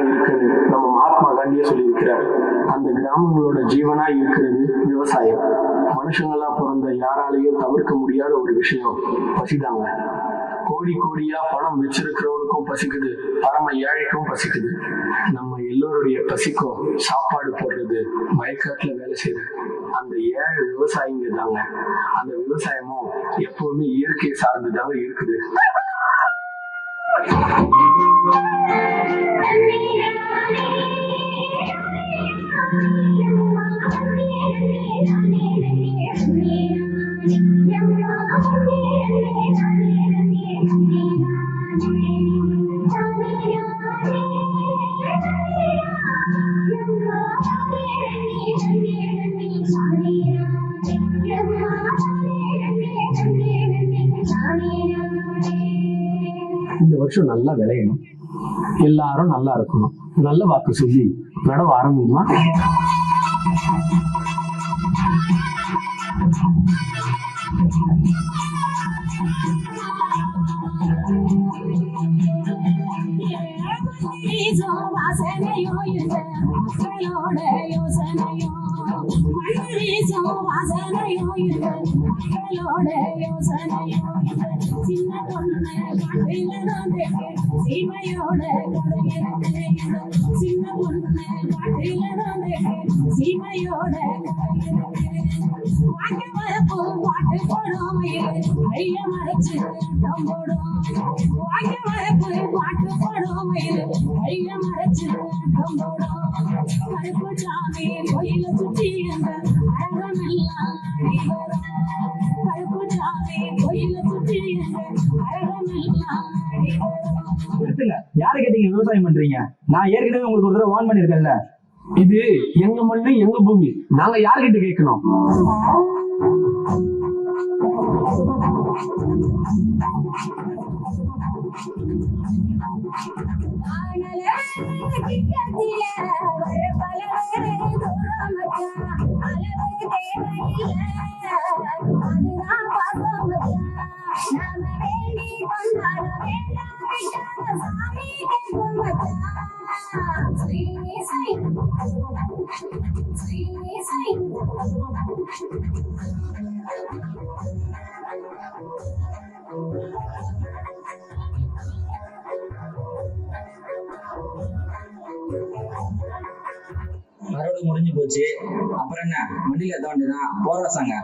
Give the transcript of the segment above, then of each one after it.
தான் இருக்குன்னு நம்ம மகாத்மா காந்தியே சொல்லியிருக்கிறார். அந்த கிராமங்களோட ஜீவனா இருக்கிறது விவசாயம். மனுஷங்களா பிறந்த யாராலையும் தவிர்க்க முடியாத ஒரு விஷயம் பசிதாங்க. கோடி கோடியா பணம் வச்சிருக்கிறவனுக்கும் பசிக்குது, பரம ஏழைக்கும் பசிக்குது. நம்ம எல்லோருடைய பசிக்கும் சாப்பாடு போடுறது, வயக்காட்டுல வேலை செய்யறது அந்த ஏழை விவசாயிங்க தாங்க. அந்த விவசாயமும் எப்பவுமே இயற்கை சார்ந்துதாங்க இருக்குது. இந்த வருஷம் நல்லா விளையணும், எல்லாரும் நல்லா இருக்கணும், நல்ல வாக்கு சொல்லி நடவ ஆரம்பிக்குமா? சின்ன பொண்ணு சீமையோட சின்ன பொண்ணு சீமையோட பாட்டு வரப்பு பாட்டு போடும் ஐய மறைச்சு போடும். பாட்டு வரப்பு பாட்டு போடும் ஐய மறைச்சு போடும். கருப்பு சாமி கோயில சுற்றி அந்த அழகமெல்லாம் வரும். கருப்பு சாமி கோயில சுற்றி யாரு கேட்டீங்க விவசாயம் பண்றீங்க? நான் ஏற்கனவே உங்களுக்கு ஒரு தடவை வார்ன் பண்ணிருக்கேன்ல. இது எங்க மண்ணு எங்க பூமி, நாங்க யார்கிட்ட கேட்கணும்? மறுபடி முடிஞ்சு போச்சு. அப்புறம் என்ன, வண்டியில ஏத்த வேண்டியதான். போறாசாங்க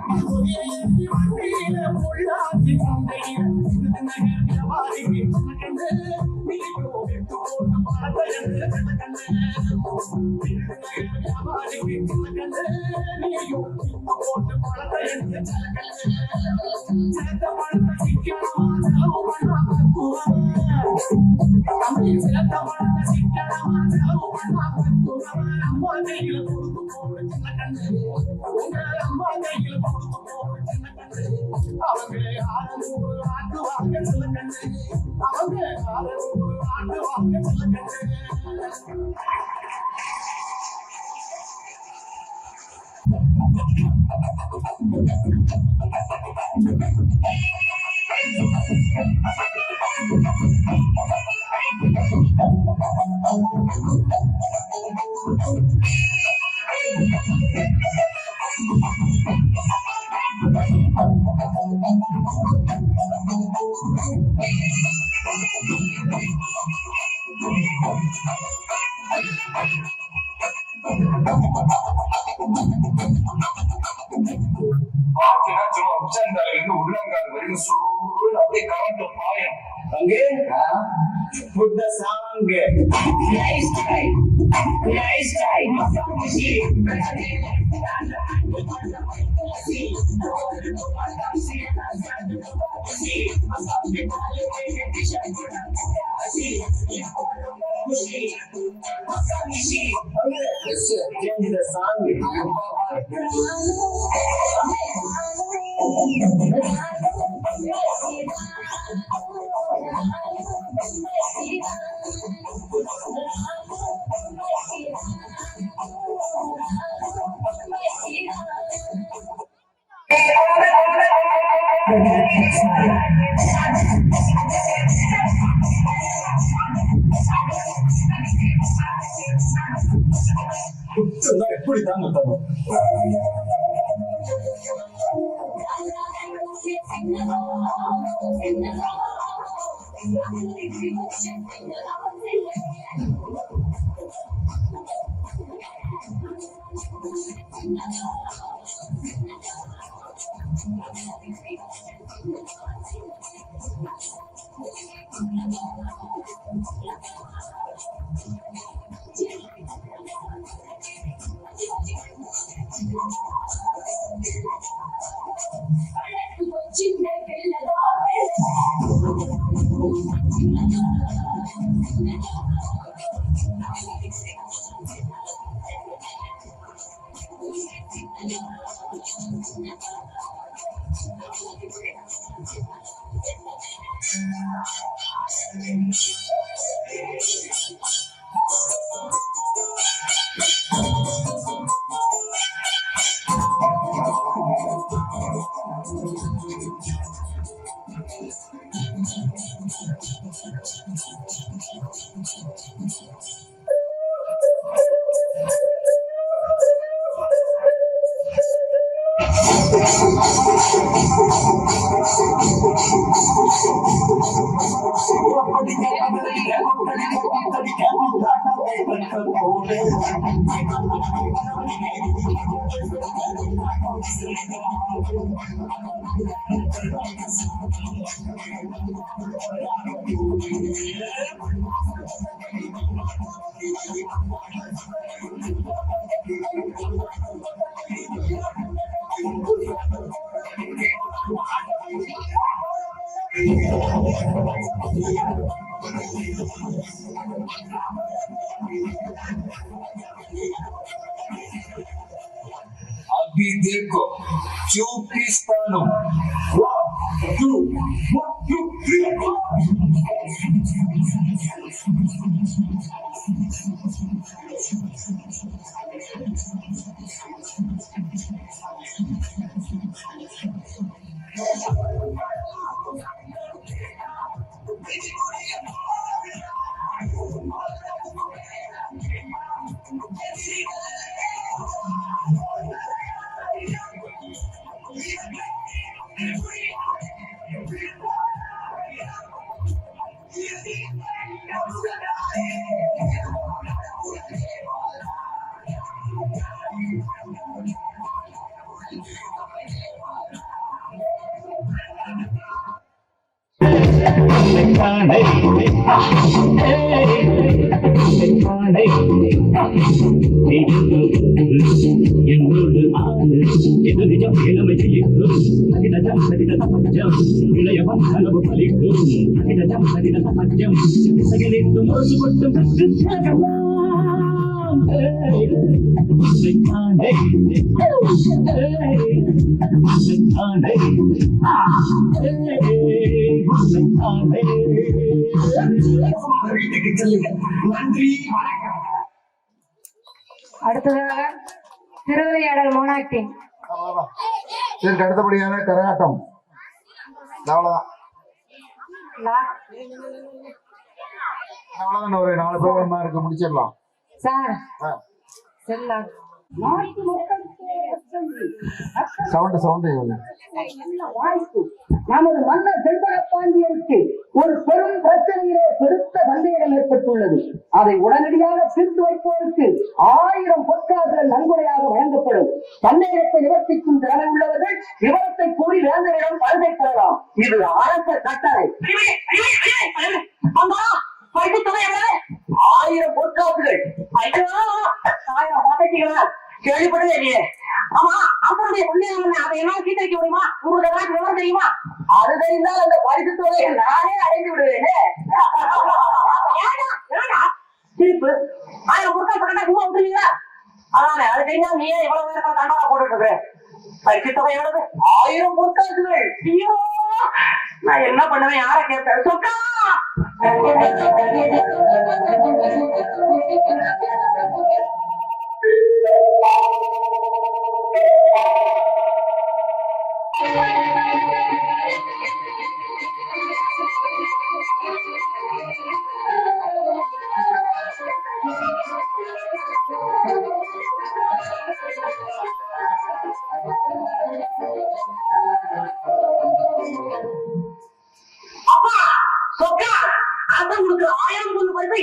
உள்ளங்கால் வரைக்கும் சூடு அப்படியே கரண்ட் பாயம். அங்கே put the song nice time change the song. வச்சிருந்தா எப்படி தாங்க தரும்? अभी देखो चूपिस्तानु 1 2 1 2 3 என்னோடு ஆறு எது நிஜம் இளமை ஜெயிக்கும் அகிடஜம் சகித பஞ்சம் இளையவன் கனவு பலிக்கும் அகிடஜம் சகித பஞ்சம் சகிலித்து மொழி கொட்டும் நன்றி. அடுத்ததாக திருவிளையாடல் மோனாக்டிங். இதற்கு அடுத்தபடியான கரகாட்டம். அவ்வளவுதான் அவ்வளவுதான் ஒரு 4 ப்ரோக்ராம் இருக்கு, முடிச்சிடலாம் சார். செல்லா சவுண்ட் நமது மன்னர் செல்வரப்பாண்டியருக்கு ஒரு பெரும் பிரச்சனையிலே பெருத்த சந்தேகம் ஏற்பட்டுள்ளது. அதை உடனடியாக தீர்த்து வைப்பதற்கு 1000 பொற்காசுகள் நன்கொடையாக வழங்கப்படும். சந்தேகத்தை நிவர்த்திக்கும் திறமை உள்ளவர்கள் விவரத்தை கூறி வேந்தரிடம் பரிசை பெறலாம். இது அரச கட்டளை. 1000 பொற்காசுகள் கேள்விப்பட்டதே இல்லையே. ஆமா, அவருடைய அதை என்ன சீட்டு வைக்க முடியுமா? உங்களுக்கு ஏதாச்சும் விவரம் தெரியுமா? அது தெரிந்தால் அந்த பரிசு தொகையை நானே அடைந்து விடுவேனே. சிரிப்பு 1000 பொருட்கள் போட்டா சும்மா விட்டுருவீங்களா? அதானே, அது தெரிஞ்சா நீயே எவ்வளவு நேரம் தண்டா போட்டுட்டு இருக்க. பரிசு தொகை எவ்வளவு? 1000 பொருட்காசுகள். ஐயோ, நான் என்ன பண்ணுவேன்? யார கேட்பேன்? சொக்கா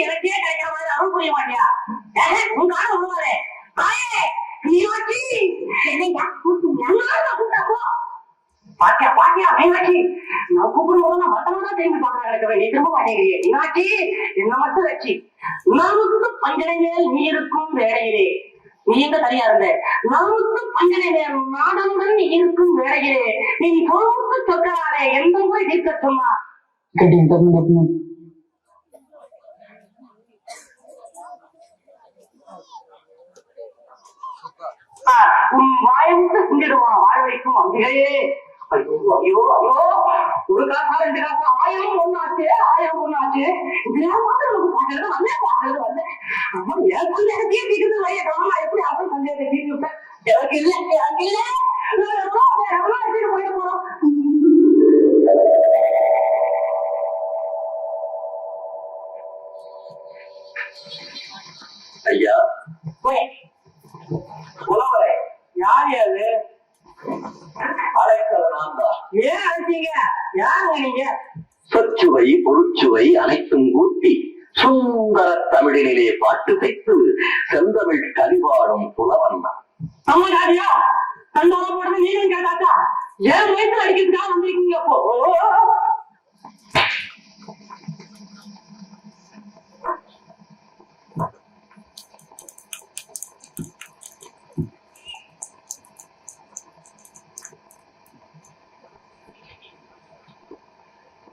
எனக்கே கிடைக்கிற மாதிரி அருள் புரிய மாட்டியா? உங்க ஆள விடுவாரு. தாயே மீனாட்சி என்னையா கூப்பிட்டாப்போ பாட்டியா பாட்டியா மீனாட்சி நான் கூப்பிடும் போது நான் மத்தவங்க திரும்பி பாக்குறாங்க. நீ திரும்ப மாட்டேங்கிறியே மீனாட்சி, என்ன மட்டும் வச்சு நமக்கு பஞ்சனை மேல் நீ இருக்கும் வேலையிலே நீ எங்க தனியா இருந்த நமக்கு பஞ்சனை மேல் நாடனுடன் நீ இருக்கும் வேலையிலே நீ பொறுப்பு சொற்களாலே எந்த போய் தீர்க்க சொன்னா உன் வாயமுட்டு சிந்திடுமா வாழ்வழிக்கும் அம்பிகையே. ஐயோ ஐயோ ஐயோ, ஒரு காசா 2 காசா 1000 ஒண்ணாச்சு 1000 ஒண்ணாச்சு. இதெல்லாம் பார்த்து நமக்கு பாக்குறது வந்தேன். என் சந்தேகம் தீர்த்திக்கிறது வரைய கவனமா எப்படி அப்படி சந்தேகத்தை தீர்த்து விட்டேன். எனக்கு இல்ல போயிட போறோம். ஐயா உணவரை யார் அது? அழைத்தது நான் தான். ஏன் அழைச்சீங்க? யாருங்க நீங்க? சொற்சுவை பொருட்சுவை அனைத்தும் கூட்டி சுந்தர தமிழினிலே பாட்டு தைத்து செந்தமிழ் கலிவாடும் புலவன் தான். தமிழ்நாடியா தண்டோட போடுறது நீங்களும் கேட்டாச்சா? ஏன் வயசுல அடிக்கிறதுக்காக வந்திருக்கீங்க? அப்போ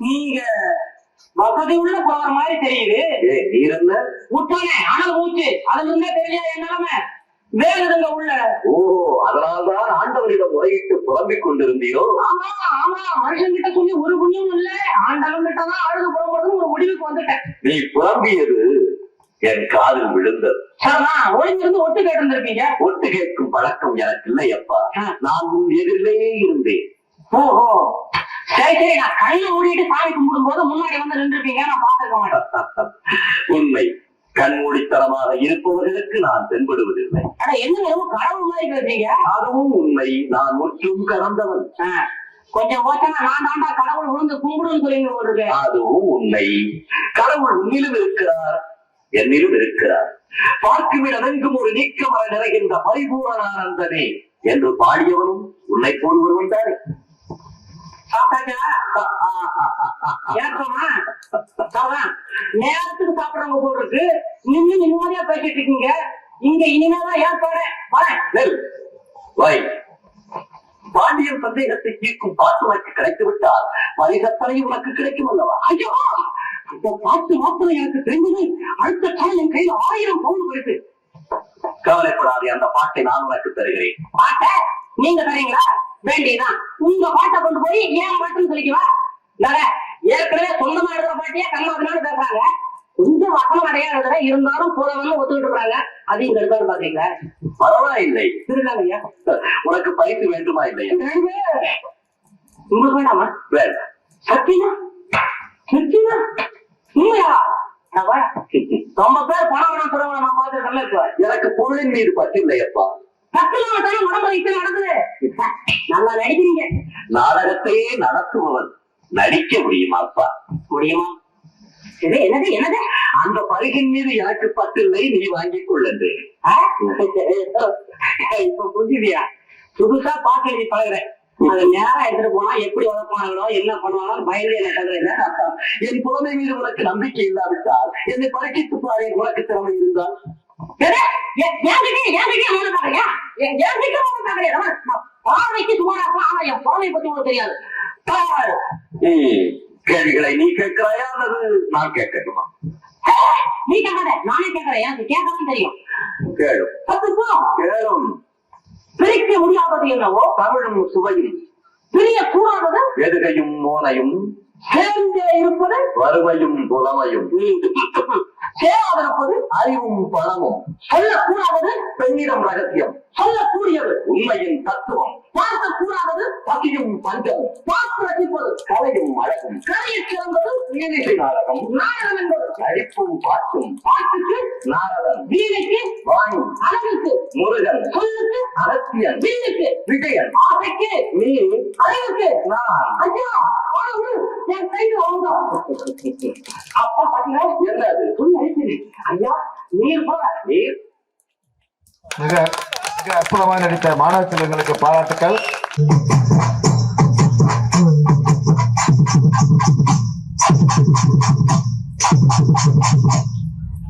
நீங்க வசதி உள்ள போற மாதிரி தெரியுது. நீர் என்ன விட்டானே அனல் மூச்சு அதுல இருந்தே தெரியா என் நிலைமை வேகுதுங்க உள்ள. ஓ, அதனால்தான் ஆண்டவரிடம் முறையிட்டு புலம்பிக் கொண்டிருந்தீரோ? ஆமா ஆமா, மனுஷன் கிட்ட சொல்லி ஒரு புண்ணியம் இல்ல, ஆண்டவன் கிட்டதான் அழுது புறப்படுறது ஒரு முடிவுக்கு வந்துட்டேன். நீ புலம்பியது என் காதில் விழுந்தது. சரிதான், ஒளிஞ்சிருந்து ஒட்டு கேட்டு இருந்திருப்பீங்க. ஒட்டு கேட்கும் பழக்கம் எனக்கு இல்லையப்பா. நான் உன் எதிரிலேயே இருந்தேன். ஓஹோ, சரி சரி, நான் கண்ணை மூடிட்டு சாமி கும்பிடும் போது முன்னாடி வந்து நின்றுப்பீங்க, நான் பார்த்துக்க மாட்டேன். உண்மை, கண்மூடித்தனமாக இருப்பவர்களுக்கு நான் தென்படுவதில்லை. ஆனா என்ன கடவுள் மாதிரி பேசுறீங்க? அதுவும் உண்மை, நான் முற்றும் கடந்தவன். கொஞ்சம் ஓச்சனா நான் தாண்டா கடவுள் விழுந்து கும்பிடுன்னு சொல்லிங்க போட்டுருக்கு. அதுவும் உண்மை, கடவுள் உன்னிலும் இருக்கிறார், என்னிலும் இருக்கிறார். பார்க்குமிடமெங்கும் ஒரு நீக்கமர நிறைகின்ற பரிபூரணானந்தனே என்று பாடியவனும் உன்னை போல் ஒருவன் தானே. நேரத்துக்கு சாப்பிடறவங்க போல் இருக்கு, நின்னு நிம்மதியா பேசிட்டு இருக்கீங்க. இங்க இனிமேதான் ஏற்பாடு. பாண்டியன் சந்தேகத்தை தீர்க்கும் பாட்டு உனக்கு கிடைத்து விட்டால் பரிசத்தனை உனக்கு கிடைக்கும் அல்லவா? ஐயோ, அந்த பாட்டு மாத்திரம் எனக்கு தெரிஞ்சது. அடுத்த காலம் என் கையில 1000 பவுன் போயிட்டு. கவலைப்படாதே, அந்த பாட்டை நான் உனக்கு தருகிறேன். பாட்ட நீங்க தரீங்களா? வேண்டியதான். உங்க பாட்டை கொண்டு போய் ஏன் பாட்டுன்னு சொல்லிக்குவா. ஏற்கனவே சொந்தமா எழுதுற பாட்டியா கண்ணாதுனாலும் பேசுறாங்க. கொஞ்சம் வசனம் அடையா எழுதுற, இருந்தாலும் போறவங்க ஒத்துக்கிட்டு இருக்காங்க. அது இங்க இருக்கான்னு பாத்தீங்களா? பரவாயில்லை, திருடாங்கய்யா. உனக்கு பரிசு வேண்டுமா இல்லையா? உங்களுக்கு வேண்டாமா? வேண்டாம். சத்தியமா சத்தியமா உண்மையா? ரொம்ப பேர் பணம் வேணும் சொல்லுவாங்க, நான் பாத்துருக்கேன்ல. இப்ப எனக்கு பொருளின் மீது பற்றில்லையப்பா. நடக்குது. நல்லா நடிக்கிறீங்க. நாடகத்தையே நடத்துபவன் நடிக்க முடியுமாப்பா? முடியுமா? என்னது என்னது? அந்த பரிகின் மீது எனக்கு பற்றில்லை, நீ வாங்கிக் கொள்ளு. இப்ப புரிஞ்சுதியா? புதுசா பாட்டு எழுதி பழகுறேன். அது நேரம் எடுத்துட்டு போனா எப்படி உழைப்பாங்களோ என்ன பண்ணுவாங்களோ பயந்து என்ன சொல்றேன். என் புலமை மீது உனக்கு நம்பிக்கை இல்லாவிட்டால் என்னை பரீட்சித்து பாரு, உனக்கு திறமை இருந்தால். பார்வைக்கு சுமாரா, ஆனா என் புறமை பத்தி உங்களுக்கு தெரியாது. கேள்விகளை நீ கேட்கிறாயா அல்லது நான் கேட்கட்டுமா? நீ கேட்காத, நானே கேட்கிறேன். எனக்கு கேட்கலாம் தெரியும். கேளும் கேளும். பிரிக்க முடியாதது என்னவோ தமிழும் சுவையும், பிரிய கூடாதது எதுகையும் மோனையும், சேர்ந்தே இருப்பது வறுமையும் புலமையும், சேராதிருப்பது அறிவும் பணமும், சொல்லக்கூடாதது பெண்ணிடம் ரகசியம், சொல்லக்கூடியது உண்மையின் தத்துவம், பார்க்க கூடாதது பசியும் பஞ்சம், பார்த்து ரசிப்பது கலையும் அழகும், கலையை சிறந்தது வீணிசை நாடகம், நாடகம் என்பது நடிப்பும் பாட்டும், பாட்டுக்கு நாடகம், வீணைக்கு வாணி, அழகுக்கு முருகன், சொல்லுக்கு அகத்தியன், வீணுக்கு விஜயன், ஆசைக்கு நீ, அறிவுக்கு நான். ஐயா என் கைது வாங்கும். அப்பா பாத்தீங்கன்னா என்னது சொல்லி அழிக்கிறேன். ஐயா நீர் போல நீர். மிக மிக அற்புதமாக நடித்த மாணவ செல்வங்களுக்கு பாராட்டுக்கள்.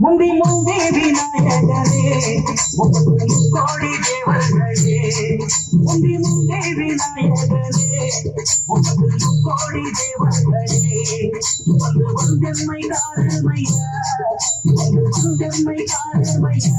முந்தி முந்தி விநாயகரே கோடி தேவர்களே, முந்தி முந்தி விநாயகரே கோடி தேவர்களே, வந்து வந்தெம்மை காருமையா, வந்து வந்தெம்மை காருமையா,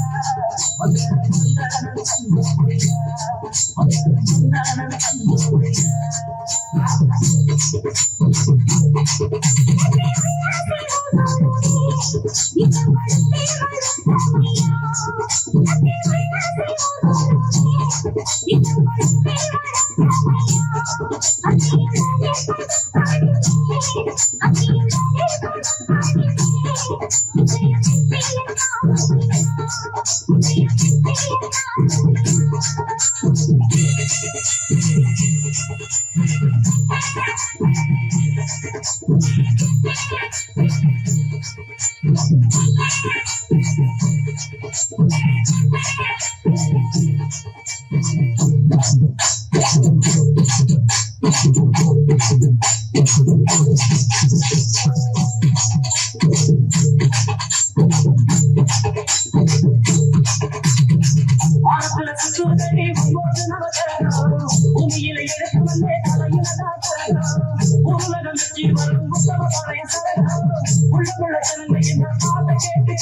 பூமியில எடுத்து வந்தே தலையில உலகம் வெற்றி வரும் உள்ள ஜனங்க என்ன பாட்டை கேட்டு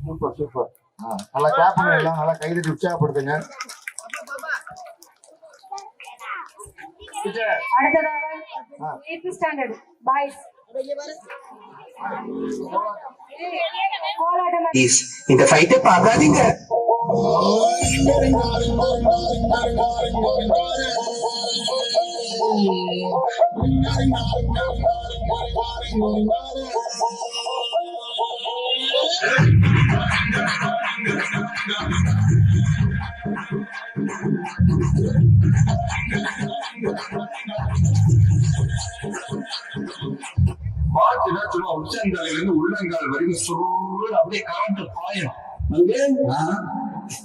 சூப்பர் சூப்பர். நல்லா கிளாப் பண்ணுங்க, நல்லா கைதட்டி உற்சாகப்படுத்துங்க. அடுத்ததாக 8th ஸ்டாண்டர்ட் பாய்ஸ் கோலாட்டம். இந்த ஃபைட்டை பார்க்காதீங்க. பாத்துனா சும்மா உச்சங்காலில இருந்து உள்ளங்கால் வரைக்கும் சுருள் அப்படியே கரண்ட் பாயும்.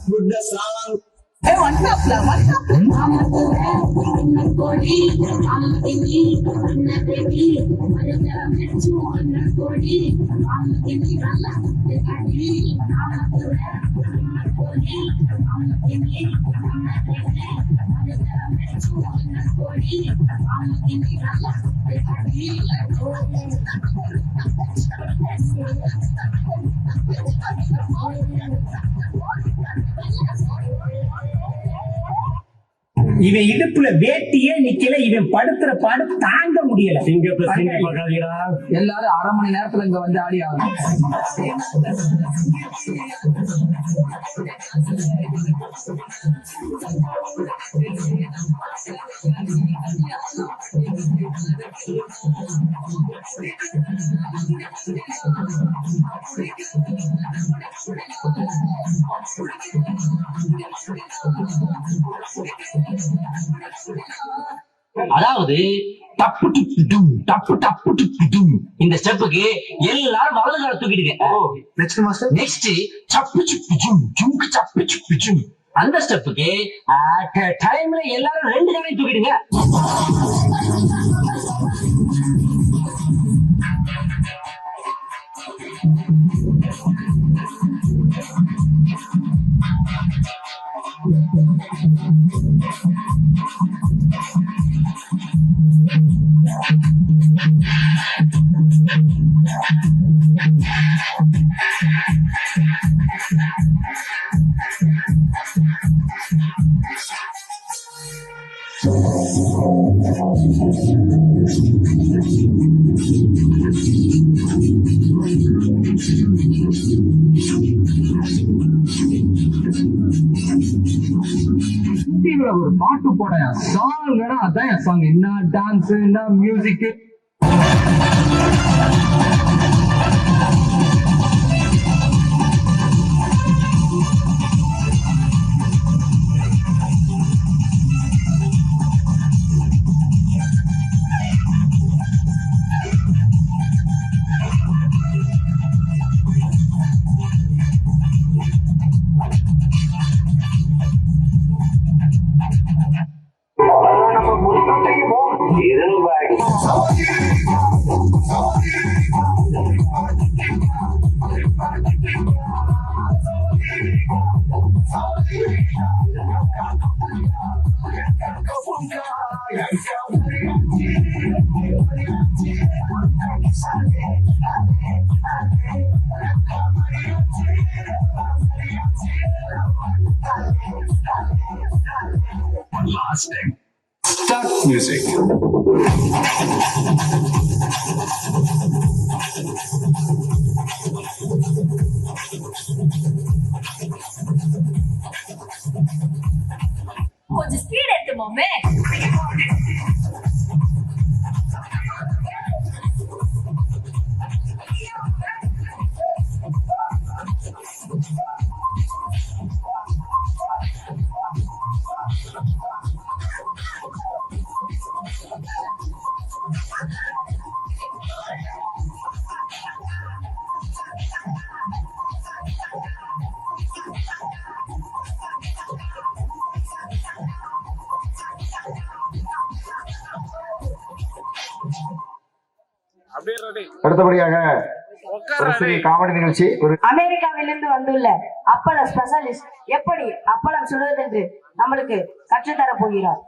Good song. இவன் இடுப்புல வேட்டியே நிக்கல, இவன் படுத்துற பாடு தாங்க முடியல. எல்லாரும் 1/2 மணி நேரத்துல இங்க வந்து ஆடி ஆகணும். அதாவது டப்பு டிப்பு டும், டப்பு டப்பு டிப்பு டும். இந்த ஸ்டெப்புக்கு எல்லாரும் வலது கால தூக்கிடுங்க. Next master. நெக்ஸ்ட் சப்பு சிப்பு ஜும், ஜும்க்கு சப்பு சிப்பு ஜும். அந்த ஸ்டெப்புக்கு டைம்ல எல்லாரும் 2 காலையும் தூக்கிடுங்க. டிவில ஒரு பாட்டு போட சாங், அதான் என் சாங். என்ன டான்ஸ், என்ன music. Last time. Start music. கொஞ்சம் ஸ்பீட் எடுத்துமோமே. அடுத்தபடியாக ஒரு சிறிய காமெடி நிகழ்ச்சி. ஒரு அமெரிக்காவிலிருந்து வந்துள்ள அப்பள ஸ்பெஷலிஸ்ட் எப்படி அப்பளம் சுடுவது என்று நம்மளுக்கு கற்றுத்தர போகிறார்.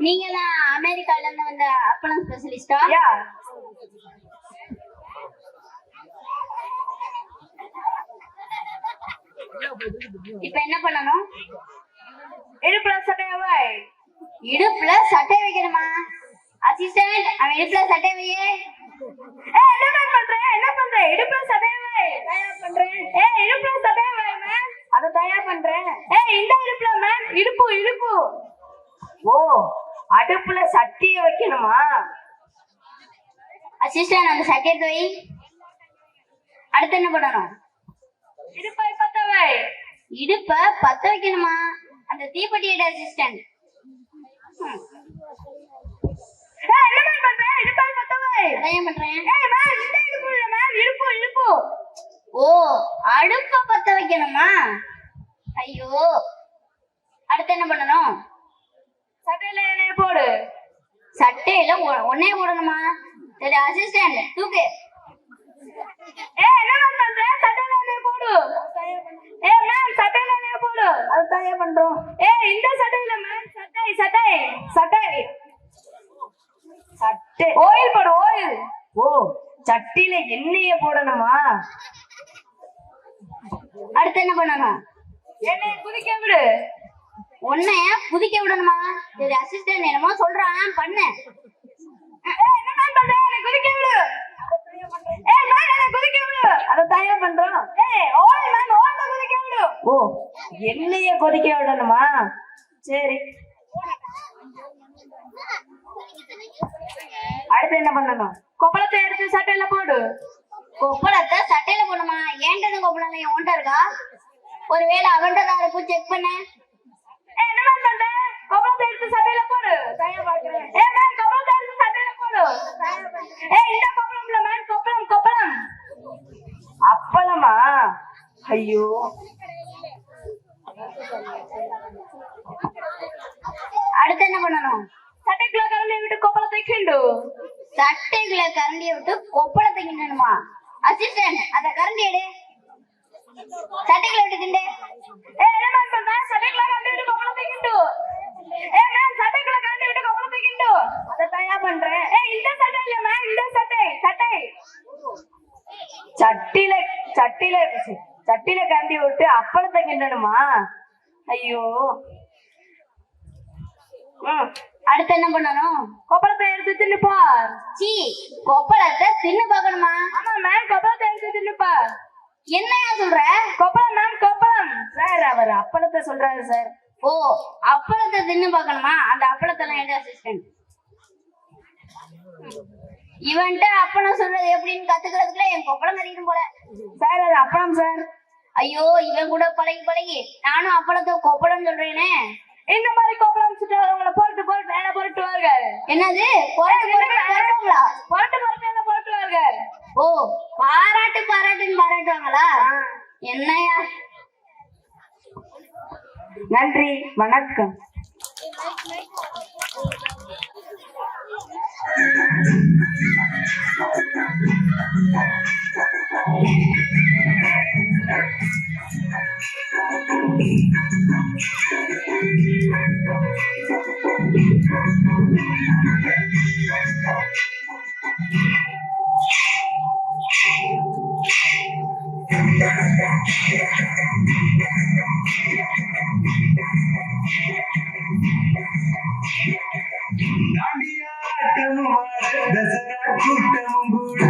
நீங்க தான் அமெரிக்கால இருந்து வந்த அப்பளம் ஸ்பெஷலிஸ்டா? இப்ப என்ன பண்ணணும்? இடுப்புல சட்டையை வை. இடுப்புல சட்டை வைக்கணுமா? அசிஸ்டன்ட், அவன் இடுப்புல சட்டை வையே. என்ன பண்ற? இடுப்புல சட்டையை வை. தயார் பண்றேன். இடுப்புல சட்டையை வை மேம். அத தயார் பண்றேன். இந்த இடுப்புல மேம். இடுப்பு. ஓ, அடுப்புல சட்டியை வைக்கணுமா? அசிஸ்டன்ட், அந்த சட்டையை வை. அடுத்து என்ன பண்ணணும்? இடுப்பை பத்த வை. இடுப்ப பத்த வைக்கணுமா? அந்த தீப்பெட்டி எடு அசிஸ்டன்ட். என்ன பண்ற? இடுப்பை பத்த வை. அதான் பண்றேன். மேம், இந்த இடுப்பு இல்ல மேம். இடுப்பு. ஓ, அடுப்ப பத்த வைக்கணுமா? ஐயோ, அடுத்து என்ன பண்ணணும்? சட்டையில எண்ணெய போடு. சட்டையில ஒன்னே போடணுமா? சரி அசிஸ்டன்ட், தூக்கு. என்ன பண்ற? சட்டையில எண்ணெய போடு. மேம், சட்டையில எண்ணெய போடு. அது தயார் பண்றோம். இந்த சட்டையில மேம். சட்டை ஆயில் போடு. ஆயில். ஓ, சட்டில எண்ணெய போடணுமா? அடுத்து என்ன பண்ணணும்? என்னை குதிக்க விடு. உன்னை குதிக்க விடணுமா? சரி அசிஸ்டன்ட் என்னமோ சொல்றான் பண்ணு. என்ன மேன் பண்ற? என்னை குதிக்க விடு. மேன் என்னை குதிக்க விடு. அத தயா பண்றோம். ஓல் மேன் ஓல்ட குதிக்க விடு. ஓ என்னைய கொதிக்க விடணுமா? சரி அடுத்து என்ன பண்ணணும்? கொப்பளத்தை எடுத்து சட்டையில போடு. கொப்பளத்தை சட்டையில போடணுமா? ஏன்டது கொப்பளம் உன்ட்ட இருக்கா? ஒருவேளை அவன்கிட்ட இருக்கும் செக் பண்ண. என்ன மேன் பண்ற? கொப்பளத்தை எடுத்து சட்டையில போடு. தயா பாக்குறேன். மேன் கொப்பளத்தை எடுத்து சட்டையில போடு. இந்த கொப்பளம்ல மேன் கொப்பளம் கொப்பளம். அப்பளமா? ஐயோ அடுத்து என்ன பண்ணணும்? சட்டைக்குள்ள கரண்டியை விட்டு கொப்பளத்தை கிண்டு. சட்டைக்குள்ள கரண்டியை விட்டு கொப்பளத்தை கிண்டணுமா? அசிஸ்டன்ட் அந்த கரண்டி எடு. சட்டைக்குள்ள விட்டு கிண்டு. என்ன மேன் பண்ற? சட்டைக்குள்ள கரண்டி விட்டு கொப்பளத்தை கிண்டு. மேன் சட்டைக்குள்ள கரண்டி விட்டு கொப்பளத்தை கிண்டு. அத தயா பண்றேன். இந்த சட்டை இல்ல மேன், இந்த சட்டை சட்டை சட்டில சட்டில சட்டில கரண்டி விட்டு அப்பளத்தை கிண்டணுமா? ஐயோ அடுத்து என்ன பண்ணணும்? கொப்பளத்தை எடுத்து தின்னு பார். சீ கொப்பளத்தை தின்னு பார்க்கணுமா? ஆமா மேன் கொப்பளத்தை எடுத்து தின்னு பார். என்னையா சொல்ற? கொப்பளம் மேம் கொப்பளம். சார் அவர் அப்பளத்தை சொல்றாரு சார். ஓ அப்பளத்தை தின்னு பார்க்கணுமா? அந்த அப்பளத்தை எல்லாம் எடு அசிஸ்டன்ட். இவன்ட்ட அப்பளம் சொல்றது எப்படின்னு கத்துக்கிறதுக்குள்ள என் கொப்பளம் கறிக்கணும் போல. சார் அது அப்பளம் சார். ஐயோ இவன் கூட பழகி பழகி நானும் அப்பளத்தை கொப்பளம் சொல்றேனே. இந்த மாதிரி கொப்பளம் சுற்றவங்களை போட்டு போட்டு என்ன போட்டுவார்கள். என்னது போராட்டுங்களா? போட்டு போட்டு என்ன போட்டுவார்கள். ஓ பாராட்டு பாராட்டுன்னு பாராட்டுவாங்களா? என்னையா? நன்றி வணக்கம். தசரா கூட்டமும் கூட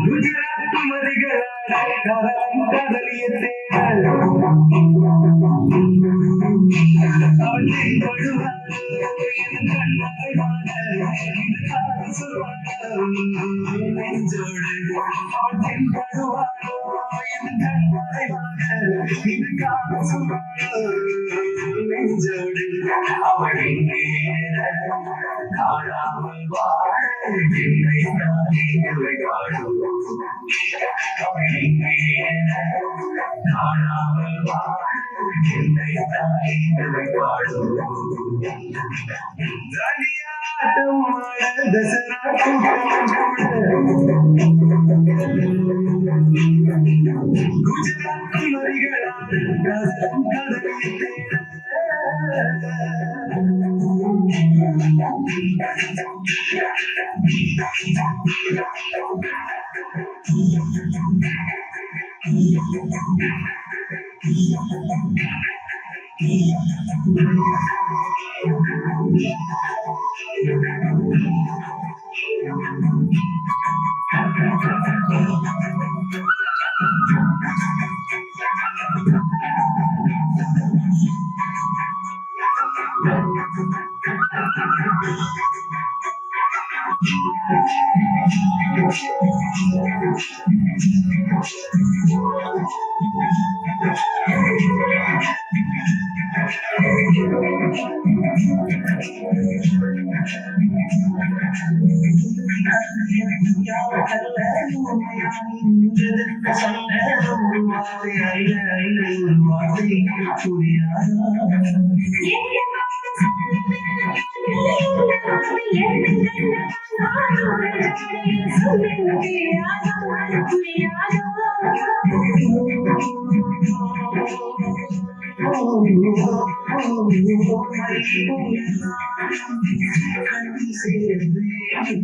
குஜராத் மதிகளால் கதலம் கதலிய தேடல் அவற்றின் படுவாரோ என் கண்ணாய்வான நெஞ்சோடு அவற்றின் படுவாரோ என் கண்ணாய்வான இது காசுவாரோ நெஞ்சோடு அவள் எங்கே காணாமல் வாழ என்னை தானே காணும் அவள் எங்கே காணாமல் வாழ என்னை தானே காணும் தனியாட்டம் ஆட தசரா குஜராத் மறிகளால் கதம் கதலிய Thank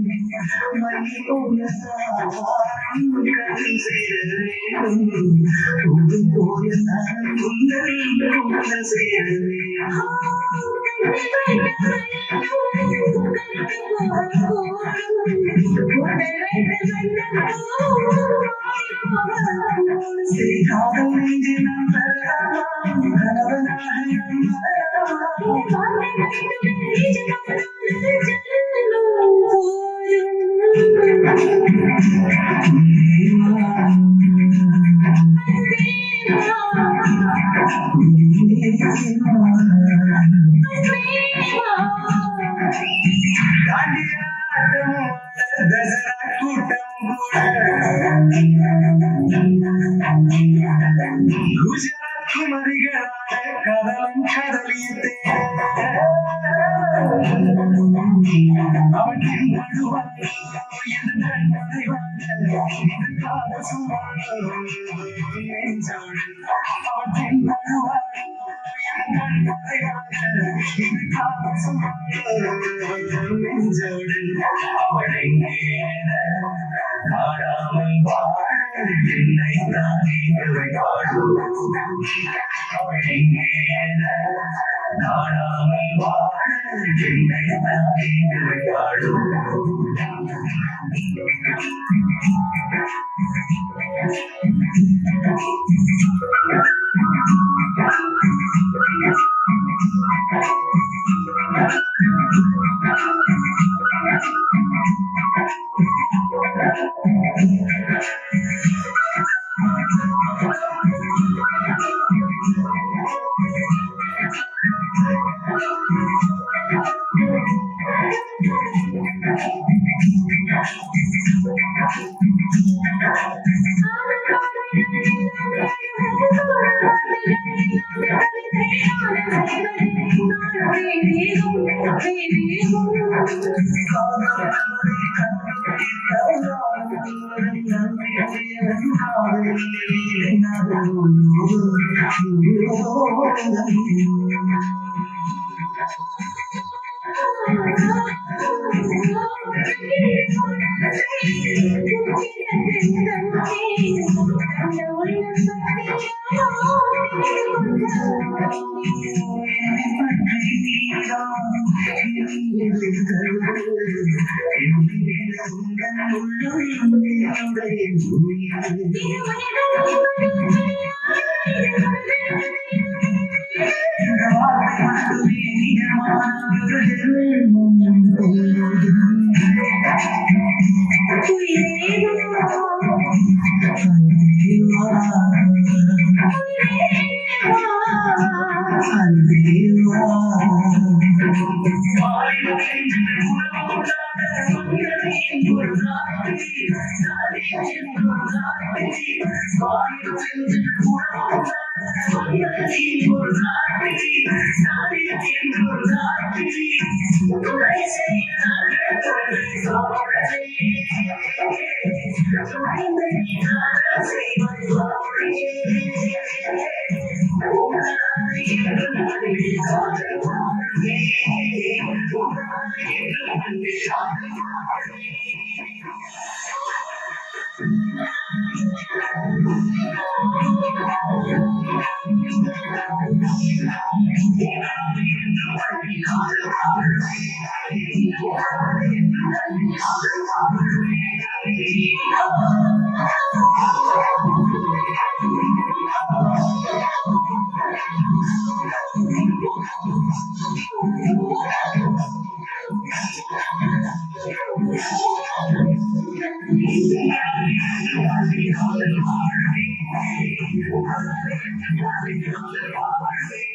you.